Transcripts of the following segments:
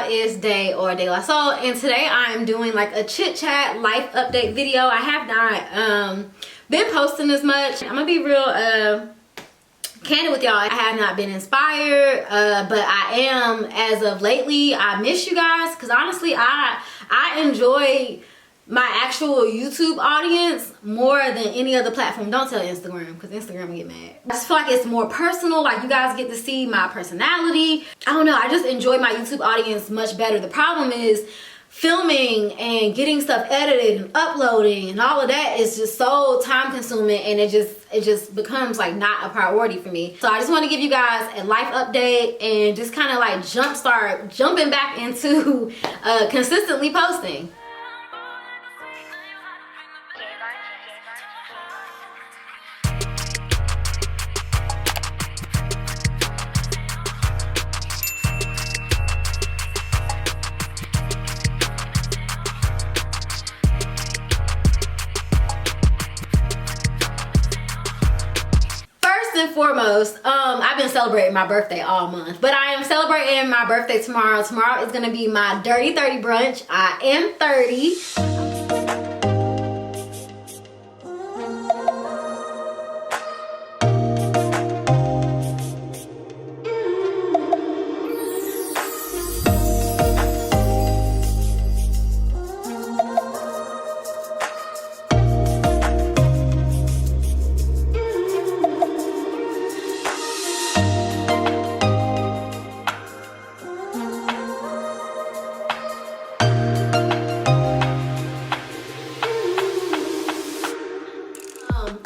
It's Day or De La Soul, and today I am doing like a chit chat life update video. I have not been posting as much. I'm gonna be real candid with y'all. I have not been inspired, but I am as of lately. I miss you guys because honestly I enjoy my actual YouTube audience more than any other platform. Don't tell Instagram, because Instagram will get mad. I just feel like it's more personal. Like, you guys get to see my personality. I don't know, I just enjoy my YouTube audience much better. The problem is filming and getting stuff edited and uploading and all of that is just so time consuming, and it just becomes like not a priority for me. So I just want to give you guys a life update and just kind of like jumping back into consistently posting. And foremost, I've been celebrating my birthday all month, but I am celebrating my birthday tomorrow. Tomorrow is gonna be my Dirty 30 brunch. I am 30.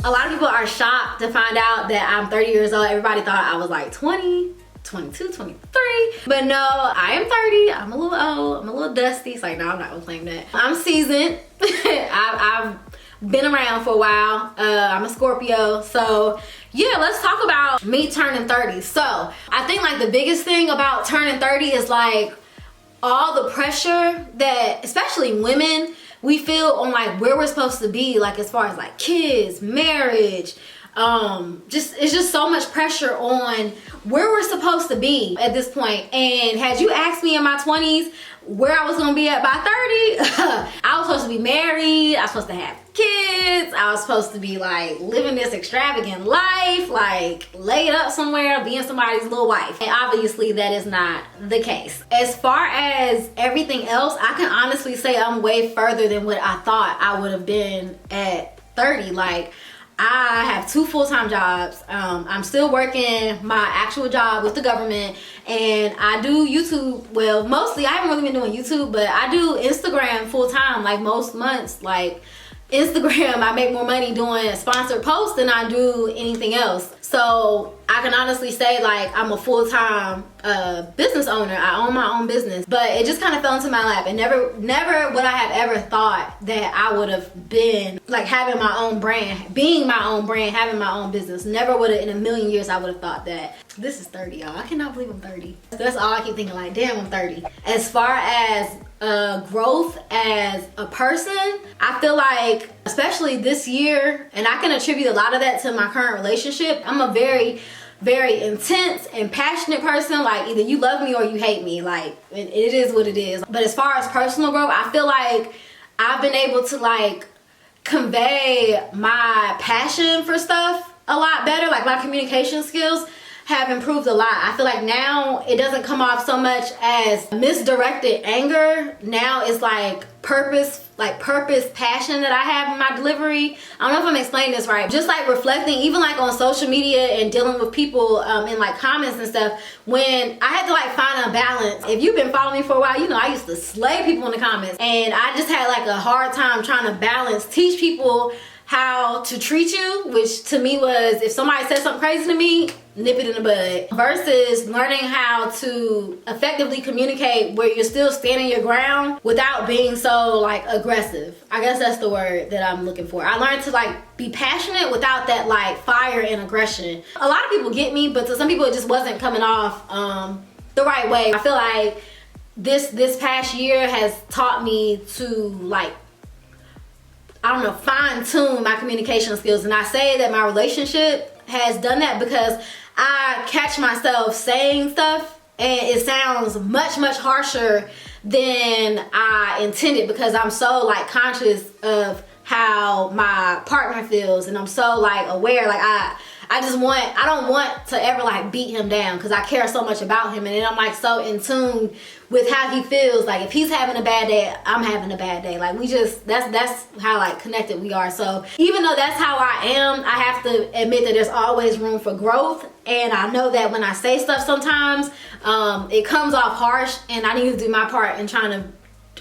A lot of people are shocked to find out that I'm 30 years old. Everybody thought I was like 20, 22, 23. But no, I am 30. I'm a little old. I'm a little dusty. It's like, no, I'm not gonna claim that. I'm seasoned. I've been around for a while. I'm a Scorpio. So yeah, let's talk about me turning 30. So I think like the biggest thing about turning 30 is like all the pressure that especially women we feel on like where we're supposed to be, like as far as like kids, marriage, it's just so much pressure on where we're supposed to be at this point. And had you asked me in my 20s where I was gonna be at by 30, I was supposed to be married, I was supposed to have kids, I was supposed to be like living this extravagant life, like laid up somewhere, being somebody's little wife. And obviously that is not the case. As far as everything else, I can honestly say I'm way further than what I thought I would have been at 30. Like, I have 2 full-time jobs. I'm still working my actual job with the government, and I do YouTube. Well, mostly I haven't really been doing YouTube, but I do Instagram full-time. Like most months, like Instagram, I make more money doing sponsored posts than I do anything else. So I can honestly say like I'm a full-time business owner. I own my own business, but it just kind of fell into my lap, and never would I have ever thought that I would have been like having my own brand, being my own brand, having my own business. Never would have in a million years I would have thought that. This is 30, y'all. I cannot believe I'm 30. That's all I keep thinking, like, damn, I'm 30. As far as growth as a person, I feel like especially this year, and I can attribute a lot of that to my current relationship. I'm a very intense and passionate person. Like, either you love me or you hate me. Like, it is what it is. But as far as personal growth, I feel like I've been able to like convey my passion for stuff a lot better. Like, my communication skills have improved a lot. I feel like now it doesn't come off so much as misdirected anger. Now it's like purpose passion that I have in my delivery. I don't know if I'm explaining this right. Just like reflecting, even like on social media and dealing with people in like comments and stuff, when I had to like find a balance. If you've been following me for a while, you know I used to slay people in the comments, and I just had like a hard time trying to balance, teach people how to treat you, which to me was, if somebody said something crazy to me, nip it in the bud, versus learning how to effectively communicate where you're still standing your ground without being so like aggressive. I guess that's the word that I'm looking for. I learned to like be passionate without that like fire and aggression. A lot of people get me, but to some people it just wasn't coming off the right way. I feel like this past year has taught me to like, I don't know, fine-tune my communication skills. And I say that my relationship has done that because I catch myself saying stuff And it sounds much, much harsher than I intended, because I'm so like conscious of how my partner feels, and I'm so like aware, like I don't want to ever like beat him down, because I care so much about him, and then I'm like so in tune with how he feels. Like if he's having a bad day, I'm having a bad day. Like we just, that's how like connected we are. So even though that's how I am, I have to admit that there's always room for growth, and I know that when I say stuff sometimes it comes off harsh, and I need to do my part in trying to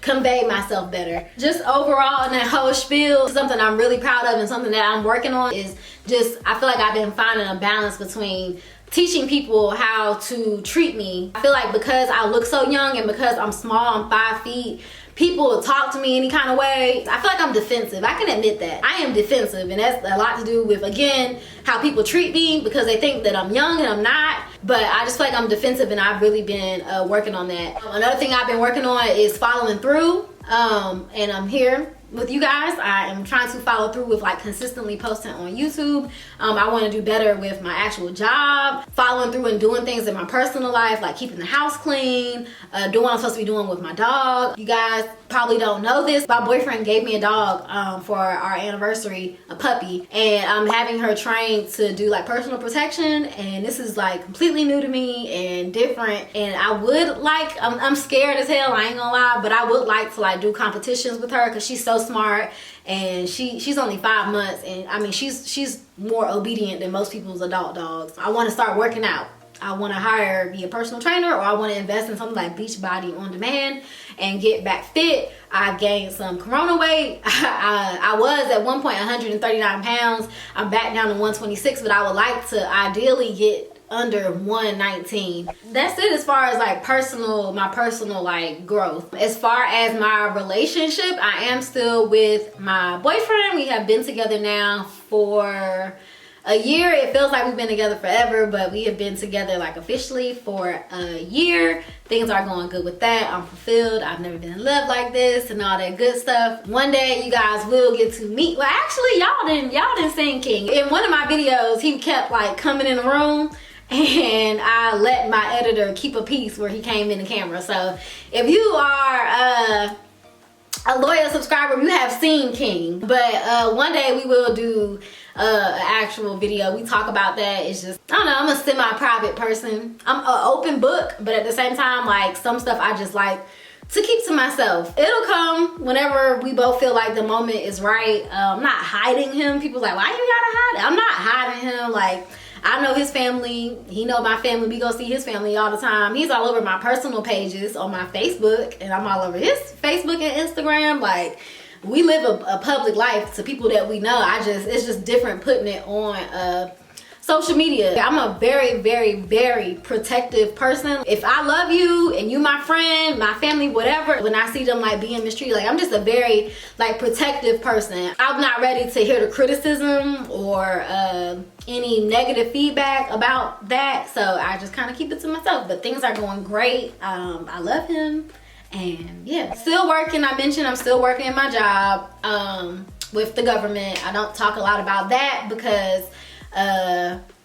convey myself better. Just overall in that whole spiel, something I'm really proud of and something that I'm working on is just, I feel like I've been finding a balance between teaching people how to treat me. I feel like because I look so young and because I'm small, I'm 5 feet, people will talk to me any kind of way. I feel like I'm defensive. I can admit that. I am defensive, and that's a lot to do with, again, how people treat me, because they think that I'm young and I'm not. But I just feel like I'm defensive, and I've really been working on that. Another thing I've been working on is following through, and I'm here with you guys. I am trying to follow through with like consistently posting on YouTube. I want to do better with my actual job, following through and doing things in my personal life, like keeping the house clean, doing what I'm supposed to be doing with my dog. You guys probably don't know this, my boyfriend gave me a dog for our anniversary, a puppy, and I'm having her trained to do like personal protection, and this is like completely new to me and different, and I would like, I'm scared as hell, I ain't gonna lie, but I would like to like do competitions with her, because she's so smart, and she's only 5 months, and I mean she's more obedient than most people's adult dogs. I want to start working out. I want to be a personal trainer, or I want to invest in something like Beachbody On Demand and get back fit. I gained some corona weight. I was at one point 139 pounds. I'm back down to 126, but I would like to ideally get under 119. That's it as far as like my personal like growth. As far as my relationship, I am still with my boyfriend. We have been together now for a year. It feels like we've been together forever, but we have been together like officially for a year. Things are going good with that. I'm fulfilled. I've never been in love like this and all that good stuff. One day you guys will get to meet. Well, actually y'all didn't sing King. In one of my videos, he kept like coming in the room, and I let my editor keep a piece where he came in the camera. So if you are a loyal subscriber, you have seen King. But one day we will do an actual video. We talk about that. It's just, I don't know, I'm a semi-private person. I'm an open book, but at the same time, like some stuff I just like to keep to myself. It'll come whenever we both feel like the moment is right. I'm not hiding him. People like, why you gotta hide it? I'm not hiding him. Like, I know his family, he know my family, we go see his family all the time. He's all over my personal pages on my Facebook, and I'm all over his Facebook and Instagram. Like, we live a public life to people that we know. It's just different putting it on social media. I'm a very, very, very protective person. If I love you and you my friend, my family, whatever, when I see them like being mistreated, like I'm just a very like protective person. I'm not ready to hear the criticism or any negative feedback about that, so I just kind of keep it to myself. But things are going great. I love him, and yeah, still working. I mentioned I'm still working in my job with the government. I don't talk a lot about that because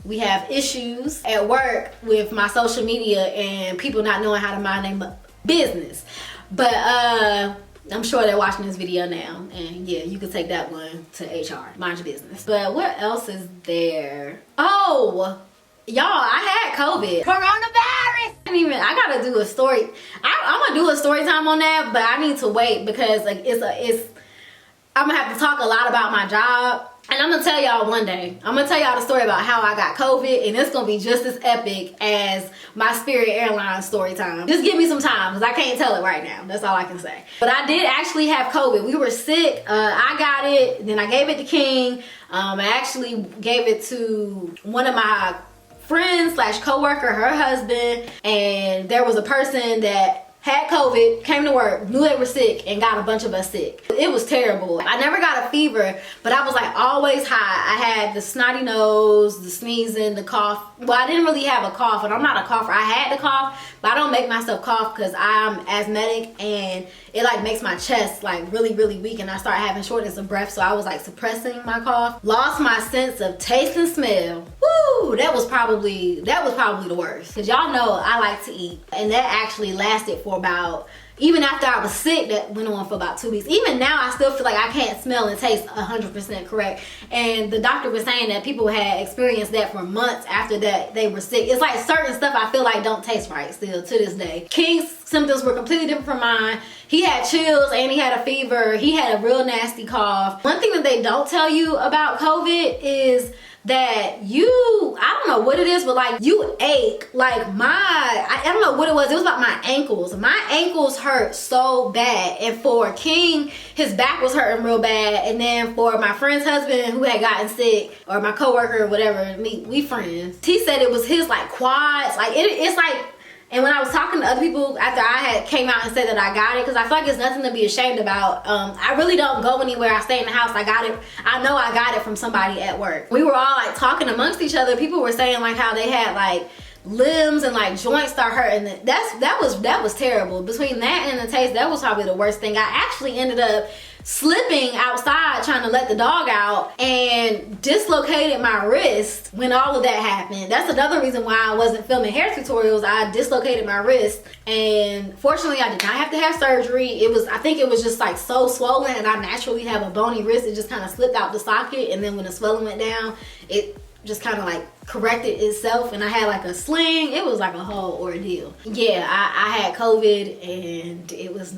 we have issues at work with my social media and people not knowing how to mind their business. But I'm sure they're watching this video now, and yeah, you can take that one to HR. Mind your business. But what else is there? Oh, y'all, I had COVID. Coronavirus! I gotta do a story. I'm gonna do a story time on that, but I need to wait because like I'm gonna have to talk a lot about my job. And I'm gonna tell y'all one day. I'm gonna tell y'all the story about how I got COVID, and it's gonna be just as epic as my Spirit Airlines story time. Just give me some time, because I can't tell it right now. That's all I can say. But I did actually have COVID. We were sick. I got it, then I gave it to King. I actually gave it to one of my friends slash co-worker, her husband, and there was a person that had COVID, came to work, knew they were sick, and got a bunch of us sick. It was terrible. I never got a fever, but I was like always high. I had the snotty nose, the sneezing, the cough. Well, I didn't really have a cough, and I'm not a cougher. I had the cough, but I don't make myself cough because I'm asthmatic, and it like makes my chest like really, really weak, and I start having shortness of breath. So I was like suppressing my cough. Lost my sense of taste and smell. Woo! That was probably the worst. Cause y'all know I like to eat, and that actually lasted for about, even after I was sick, that went on for about 2 weeks. Even now, I still feel like I can't smell and taste 100% correct. And the doctor was saying that people had experienced that for months after that they were sick. It's like certain stuff I feel like don't taste right still to this day. King's symptoms were completely different from mine. He had chills and he had a fever. He had a real nasty cough. One thing that they don't tell you about COVID is that I don't know what it is, but like you ache. Like I don't know what it was. It was about my ankles. My ankles hurt so bad. And for King, his back was hurting real bad. And then for my friend's husband who had gotten sick, or my coworker or whatever, we friends, he said it was his like quads. Like it's like, and when I was talking to other people after I had came out and said that I got it, because I feel like it's nothing to be ashamed about. I really don't go anywhere. I stay in the house. I got it. I know I got it from somebody at work. We were all like talking amongst each other. People were saying like how they had like limbs and like joints start hurting. That was terrible. Between that and the taste, that was probably the worst thing. I actually ended up slipping outside trying to let the dog out and dislocated my wrist when all of that happened. That's another reason why I wasn't filming hair tutorials. I dislocated my wrist, and fortunately I did not have to have surgery. I think it was just like so swollen, and I naturally have a bony wrist. It just kind of slipped out the socket, and then when the swelling went down, it just kind of like corrected itself, and I had like a sling. It was like a whole ordeal. Yeah, I had COVID, and it was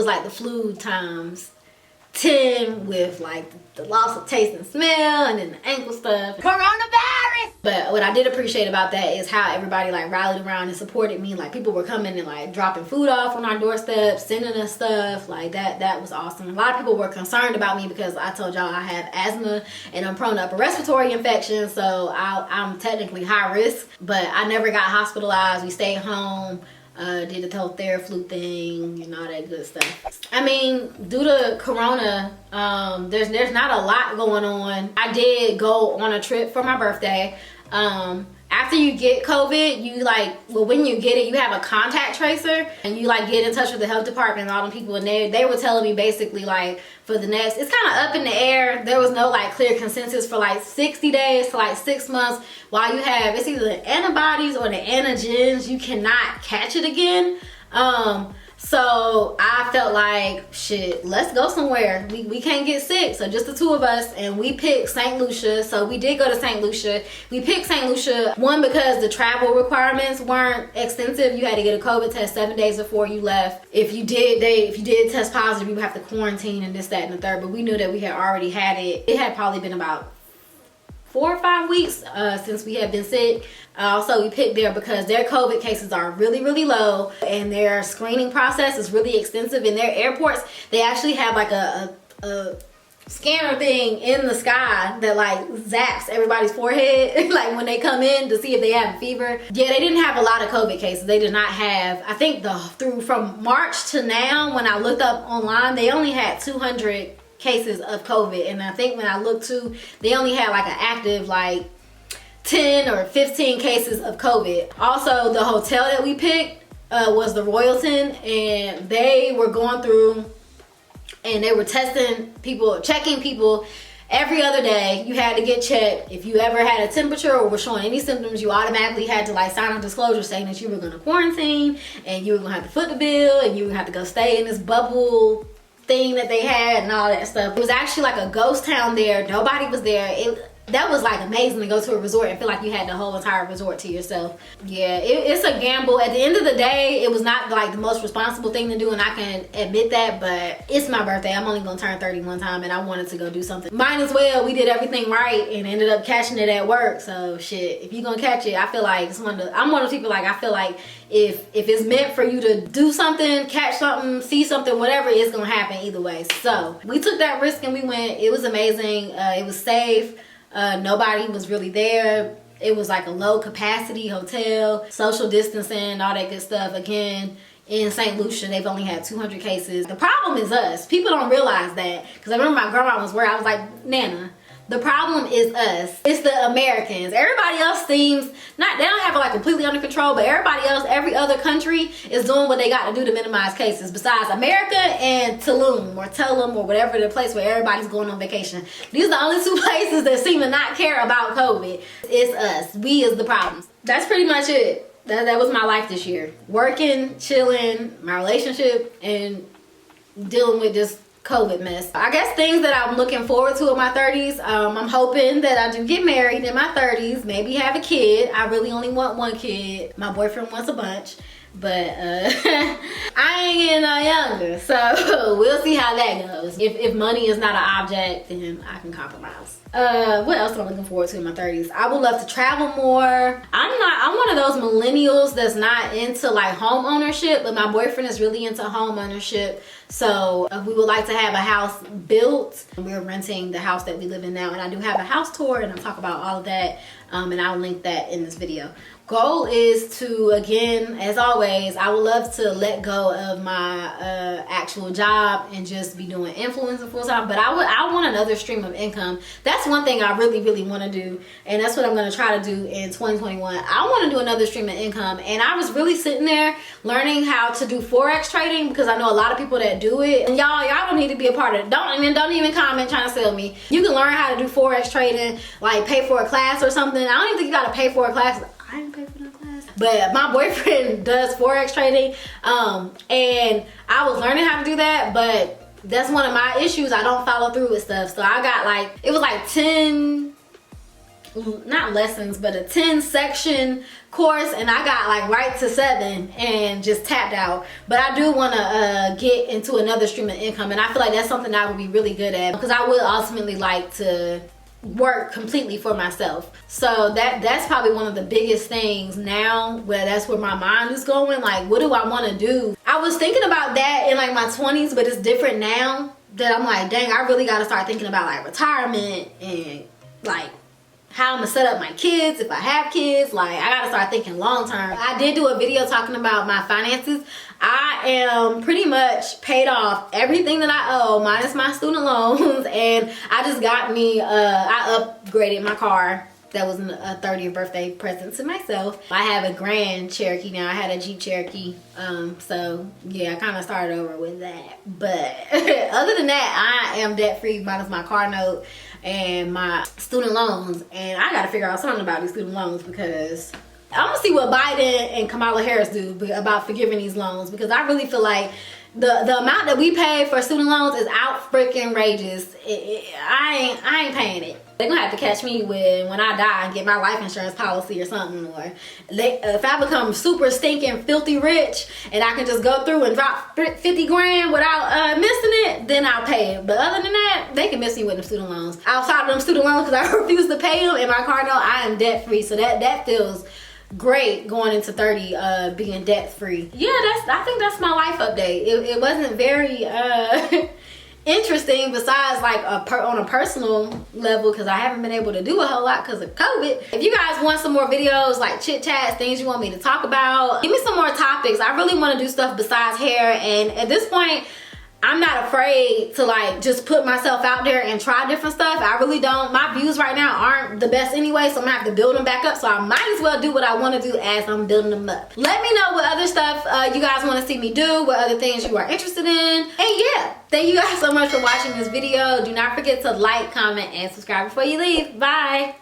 like the flu times 10 with like the loss of taste and smell, and then the ankle stuff. Coronavirus! But what I did appreciate about that is how everybody like rallied around and supported me. Like people were coming and like dropping food off on our doorstep, sending us stuff. Like that was awesome. A lot of people were concerned about me because I told y'all I have asthma and I'm prone to upper respiratory infections, so I'm technically high risk, but I never got hospitalized. We stayed home. Did the whole Theraflu thing and all that good stuff. I mean, due to Corona, there's not a lot going on. I did go on a trip for my birthday. After you get COVID, when you get it, you have a contact tracer, and you like get in touch with the health department and all the people, and they were telling me basically like for the next, it's kind of up in the air. There was no like clear consensus for like 60 days to like 6 months. While you have, it's either the antibodies or the antigens, you cannot catch it again. So I felt like, shit, let's go somewhere. We can't get sick, so just the two of us, and we picked St. Lucia. So we did go to St. Lucia. We picked St. Lucia, one, because the travel requirements weren't extensive. You had to get a COVID test 7 days before you left. If you did test positive, you would have to quarantine and this, that, and the third. But we knew that we had already had it. It had probably been about 4 or 5 weeks since we had been sick. Also, we picked there because their COVID cases are really, really low, and their screening process is really extensive. In their airports, they actually have like a scanner thing in the sky that like zaps everybody's forehead like when they come in to see if they have a fever. Yeah, they didn't have a lot of COVID cases. They did not have, I think from March to now, when I looked up online, they only had 200 cases of COVID, and I think when I looked too, they only had like an active like 10 or 15 cases of COVID. Also, the hotel that we picked was the Royalton, and they were going through and they were testing people, checking people every other day. You had to get checked. If you ever had a temperature or were showing any symptoms, you automatically had to like sign a disclosure saying that you were going to quarantine, and you were going to have to foot the bill, and you were going to have to go stay in this bubble thing that they had and all that stuff. It was actually like a ghost town there. Nobody was there. That was like amazing to go to a resort and feel like you had the whole entire resort to yourself. Yeah, it's a gamble. At the end of the day, it was not like the most responsible thing to do, and I can admit that, but it's my birthday. I'm only gonna turn 30 one time, and I wanted to go do something. Might as well. We did everything right and ended up catching it at work. So shit, if you're gonna catch it, I feel like I'm one of those people, like I feel like if it's meant for you to do something, catch something, see something, whatever, it's gonna happen either way. So we took that risk and we went. It was amazing. It was safe. Nobody was really there. It was like a low capacity hotel, social distancing, all that good stuff. Again, in St. Lucia, they've only had 200 cases. The problem is us. People don't realize that. Because I remember my grandma was worried. I was like, Nana, the problem is us. It's the Americans. Everybody else seems, they don't have it like completely under control, but everybody else, every other country is doing what they got to do to minimize cases. Besides America and Tulum or whatever the place where everybody's going on vacation. These are the only two places that seem to not care about COVID. It's us. We is the problem. That's pretty much it. That was my life this year. Working, chilling, my relationship, and dealing with this COVID mess. I guess things that I'm looking forward to in my 30s. I'm hoping that I do get married in my 30s. Maybe have a kid. I really only want one kid. My boyfriend wants a bunch. But I ain't getting no younger. So we'll see how that goes. If money is not an object, then I can compromise. What else am I looking forward to in my 30s? I would love to travel more. I'm one of those millennials that's not into like home ownership, but my boyfriend is really into home ownership. So we would like to have a house built. We're renting the house that we live in now, and I do have a house tour, and I'll talk about all of that, and I'll link that in this video. Goal is to, again, as always, I would love to let go of my actual job and just be doing influencer full time. But I want another stream of income. That's one thing I really want to do, and that's what I'm going to try to do in 2021. I want to do another stream of income, and I was really sitting there learning how to do forex trading because I know a lot of people that do it. And y'all don't need to be a part of it. Don't even comment trying to sell me. You can learn how to do forex trading, like pay for a class or something. I don't even think you got to pay for a class. I didn't pay for no class. But my boyfriend does forex trading, and I was learning how to do that, but that's one of my issues. I don't follow through with stuff. So I got like, it was like 10, not lessons, but a 10 section course, and I got like right to 7 and just tapped out. But I do want to get into another stream of income, and I feel like that's something I would be really good at because I would ultimately like to work completely for myself. So that's probably one of the biggest things now, where that's where my mind is going. Like, what do I want to do? I was thinking about that in like my 20s, but it's different now that I'm like, dang, I really got to start thinking about like retirement and like how I'm gonna set up my kids if I have kids. Like, I gotta start thinking long term. I did do a video talking about my finances. I am pretty much paid off everything that I owe minus my student loans, and I just got me I upgraded my car. That was a 30th birthday present to myself. I have a Grand Cherokee now. I had a Jeep Cherokee. So yeah, I kind of started over with that. But other than that, I am debt free minus my car note and my student loans. And I got to figure out something about these student loans because I'm going to see what Biden and Kamala Harris do about forgiving these loans, because I really feel like the amount that we pay for student loans is out freaking outrageous. I ain't paying it. They're gonna have to catch me when I die and get my life insurance policy or something, or if I become super stinking filthy rich and I can just go through and drop 50 grand without missing it, then I'll pay it. But other than that, they can miss me with them student loans. Outside of them student loans, because I refuse to pay them, and my car note, I am debt free. So that feels great going into 30, being debt free. Yeah, I think that's my life update. It wasn't very interesting besides like on a personal level, because I haven't been able to do a whole lot because of COVID. If you guys want some more videos, like chit chats, things you want me to talk about, give me some more topics. I really want to do stuff besides hair, and at this point I'm not afraid to like just put myself out there and try different stuff. I really don't. My views right now aren't the best anyway, so I'm gonna have to build them back up. So I might as well do what I want to do as I'm building them up. Let me know what other stuff you guys want to see me do, what other things you are interested in. And yeah, thank you guys so much for watching this video. Do not forget to like, comment, and subscribe before you leave. Bye.